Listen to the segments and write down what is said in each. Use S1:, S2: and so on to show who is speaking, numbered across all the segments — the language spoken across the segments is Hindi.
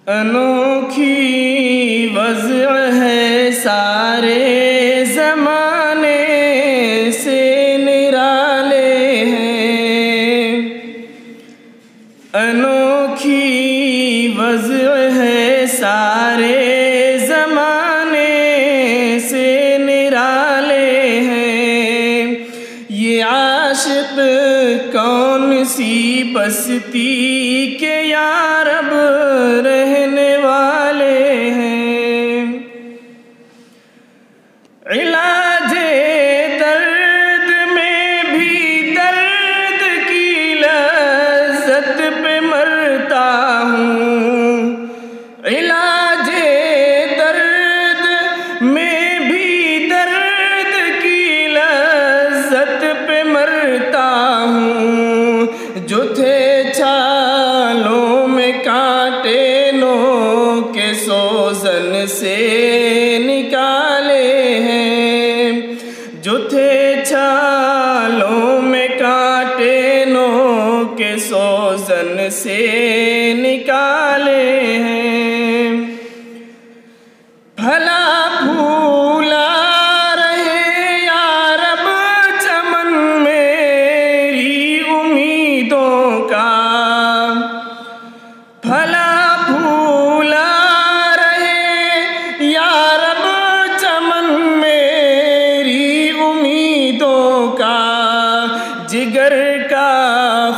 S1: अनोखी वज़्अ है सारे ज़माने से निराले हैं। अनोखी वज़्अ है सारे ज़माने से निराले हैं। ये आशिक़ कौन सी बस्ती के या रब रहने वाले हैं। इलाजे दर्द में भी दर्द की लज़्ज़त पे मरता हूँ। इलाजे दर्द में भी दर्द की लज़्ज़त पे मरता हूँ। जो थे छालों में कांटे नो के सोजन से निकाले हैं। जो थे छालों में कांटे नो के सोजन से निकाले हैं। फला फूला रहे या रब चमन मेरी उम्मीदों का। फला फूला रहे या रब चमन मेरी उम्मीदों का। जिगर का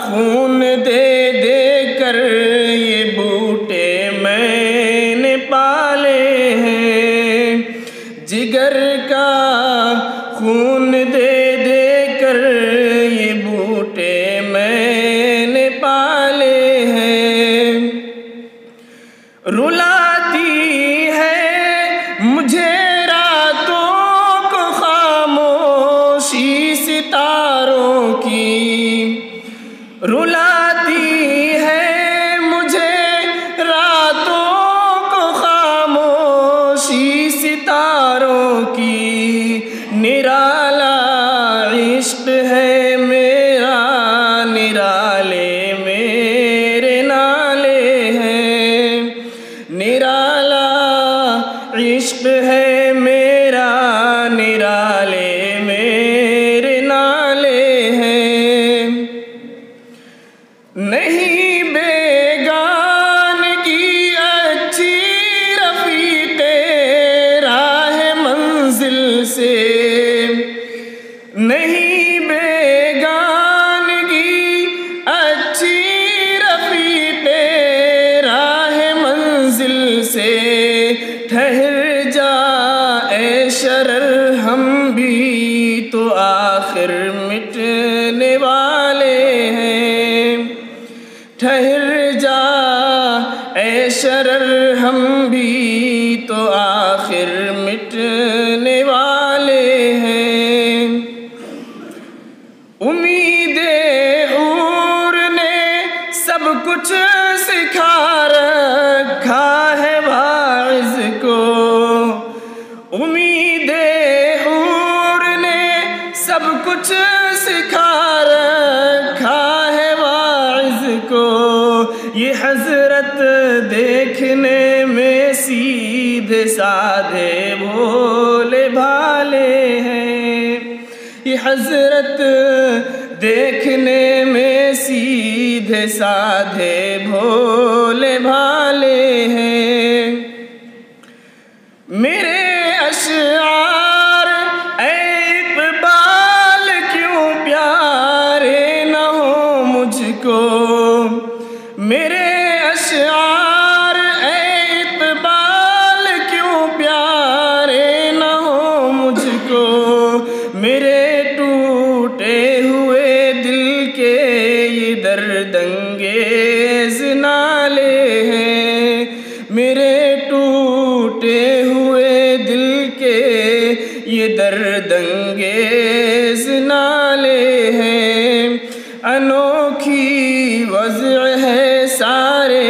S1: खून दे दे कर ये बूटे मैंने पाले हैं। जिगर का खून दे दे कर ये बूटे मैंने पाले हैं। रुलाती है मुझे रातों को खामोशी सितारों की। रुलाती है मुझे रातों को खामोशी सितारों की। निराला इश्क है मेरा, निराले मेरे नाले हैं। निराला इश्क है मेरा, निराले मेरे नाले हैं। नहीं बेगानगी अच्छी रफ़ीक़े राह मंजिल से। नहीं बेगानगी अच्छी रफ़ीक़े राह मंजिल से। ठहर जा ए शरर हम भी तो आखिर मिटने वाले हैं। ठहर जा ए शरर हम भी तो आखिर मिटने वाले हैं। उम्मीदे हूर ने सब कुछ सिखा रखा है वाइज़ को। उम्मीदे हूर ने सब कुछ सिखा रखा है वाइज़ को। ये हज़रत देखने में सीधे साधे भोले भाले हैं। ये हज़रत देखने में सीधे साधे भोले भाले हैं। मेरे अशआर ऐ इक़बाल क्यों प्यारे न हो मुझको। मेरे अशआर ऐ इक़बाल क्यों प्यारे न हो मुझको। मेरे टूटे हुए दिल के ये दर्दंगेज़ नाले हैं। मेरे टूटे हुए दिल के ये दर्दंगेज़ नाले हैं। अनोखी वज़्अ है सारे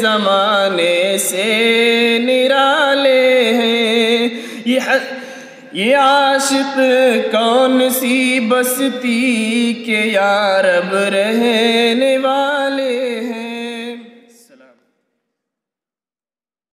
S1: ज़माने से निराले हैं। ये आशिक़ कौन सी बस्ती के या रब रहने वाले।